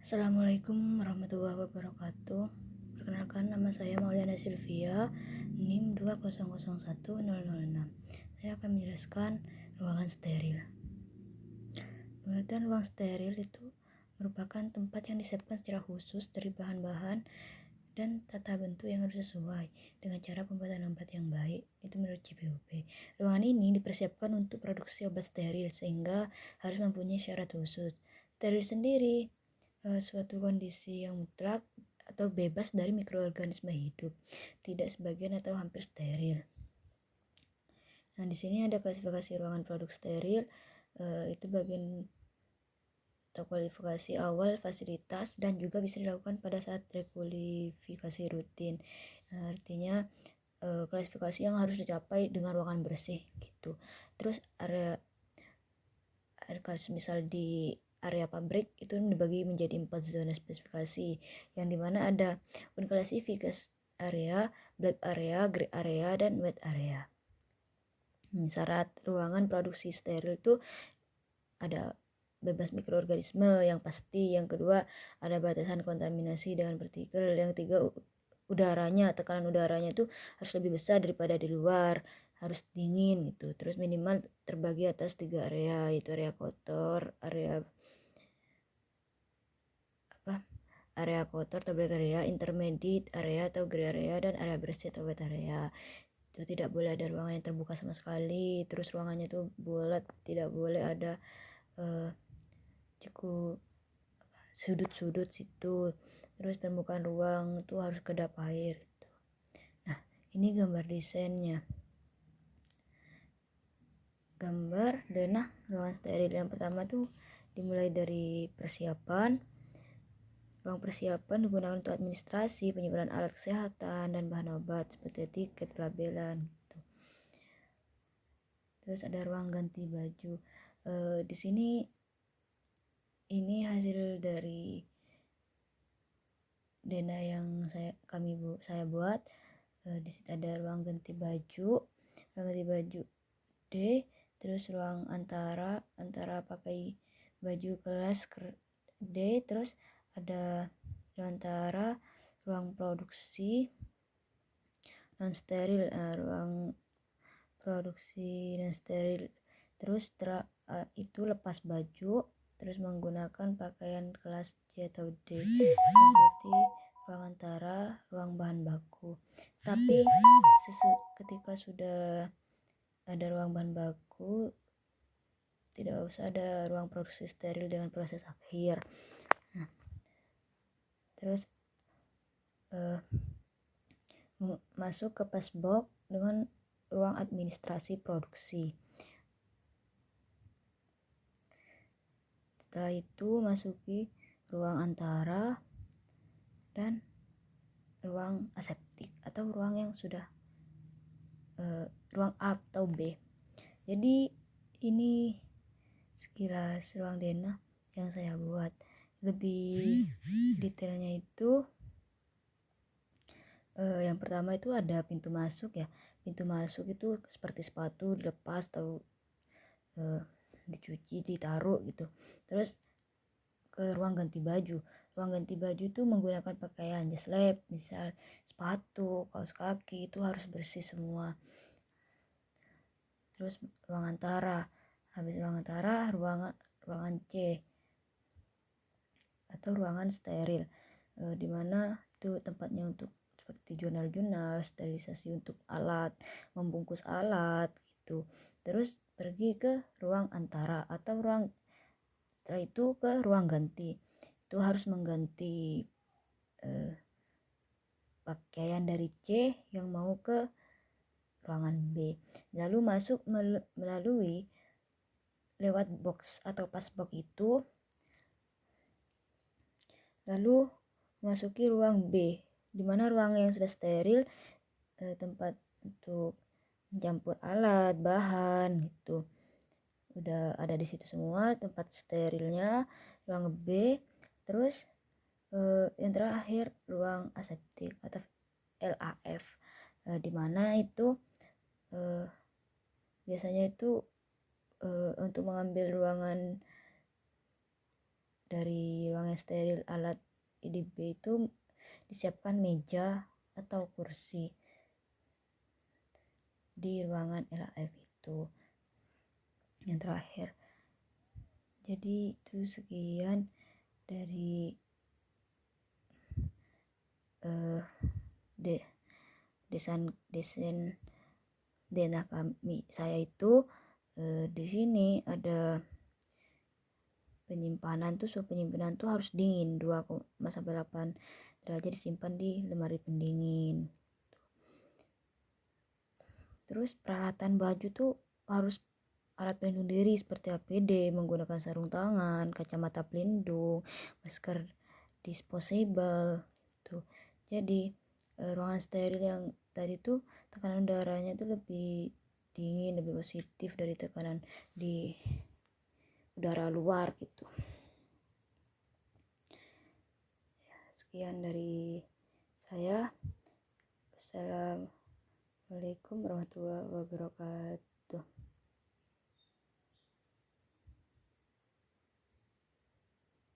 Assalamualaikum warahmatullahi wabarakatuh. Perkenalkan, nama saya Mauliana Sylvia, NIM 2001006. Saya akan menjelaskan ruangan steril. Pengertian ruang steril itu merupakan tempat yang disiapkan secara khusus dari bahan-bahan dan tata bentuk yang harus sesuai dengan cara pembuatan obat yang baik, itu menurut CPOP. Ruangan ini dipersiapkan untuk produksi obat steril sehingga harus mempunyai syarat khusus. Steril sendiri suatu kondisi yang mutlak atau bebas dari mikroorganisme hidup, tidak sebagian atau hampir steril. Nah, di sini ada klasifikasi ruangan produk steril, itu bagian atau kualifikasi awal fasilitas dan juga bisa dilakukan pada saat rekualifikasi rutin. Nah, artinya klasifikasi yang harus dicapai dengan ruangan bersih gitu. Terus area misal di area pabrik itu dibagi menjadi 4 zona spesifikasi, yang dimana ada unclassified area, black area, gray area, dan wet area. Syarat ruangan produksi steril itu ada bebas mikroorganisme yang pasti, yang kedua ada batasan kontaminasi dengan partikel, yang ketiga tekanan udaranya itu harus lebih besar daripada di luar, harus dingin gitu. Terus minimal terbagi atas 3 area, yaitu area kotor, area kotor atau black area, intermediate area atau gray area, dan area bersih atau wet area. Itu tidak boleh ada ruangan yang terbuka sama sekali. Terus ruangannya itu bulat, tidak boleh ada cukup sudut-sudut situ. Terus permukaan ruang itu harus kedap air gitu. Nah, ini gambar desainnya. Gambar denah ruangan steril yang pertama tuh dimulai dari persiapan. Ruang persiapan digunakan untuk administrasi, penyimpanan alat kesehatan dan bahan obat seperti tiket, pelabelan gitu. Terus ada ruang ganti baju. Di sini ini hasil dari Dena yang saya buat. Di situ ada ruang ganti baju D, terus ruang antara pakai baju kelas D, terus ada ruang antara ruang produksi non steril, ruang produksi non steril. Terus itu lepas baju, terus menggunakan pakaian kelas C atau D, mengikuti ruang antara ruang bahan baku. Tapi ketika sudah ada ruang bahan baku, tidak usah ada ruang produksi steril dengan proses akhir. Nah, terus masuk ke passbox dengan ruang administrasi produksi. Setelah itu masuki ruang antara dan ruang aseptik atau ruang yang sudah ruang A atau B. Jadi ini sekilas ruang denah yang saya buat. Lebih detailnya itu yang pertama itu ada pintu masuk ya. Pintu masuk itu seperti sepatu dilepas atau dicuci, ditaruh gitu. Terus ke ruang ganti baju. Ruang ganti baju itu menggunakan pakaian jas lab, misal sepatu, kaos kaki, itu harus bersih semua. Terus ruang antara, habis ruang antara ruangan C atau ruangan steril, dimana itu tempatnya untuk seperti jurnal-jurnal, sterilisasi untuk alat, membungkus alat gitu. Terus pergi ke ruang antara atau setelah itu ke ruang ganti. Itu harus mengganti pakaian dari C yang mau ke ruangan B. Lalu masuk melalui lewat box atau passbox itu, lalu masuki ruang B, di mana ruang yang sudah steril, tempat untuk mencampur alat, bahan gitu. Udah ada di situ semua tempat sterilnya, ruang B. Terus yang terakhir ruang aseptik atau LAF, di mana itu biasanya itu untuk mengambil ruangan dari ruang yang ruangan steril alat IDB itu disiapkan meja atau kursi di ruangan LAF itu. Yang terakhir, jadi itu sekian dari desain denah kami. Saya itu di sini ada penyimpanan tuh, suhu penyimpanan tuh harus dingin 2,8 derajat, disimpan di lemari pendingin. Terus peralatan baju tuh harus alat pelindung diri seperti APD, menggunakan sarung tangan, kacamata pelindung, masker disposable tuh. Jadi ruangan steril yang tadi tuh tekanan udaranya tuh lebih dingin, lebih positif dari tekanan di udara luar gitu. Sekian dari saya. Assalamualaikum warahmatullahi wabarakatuh.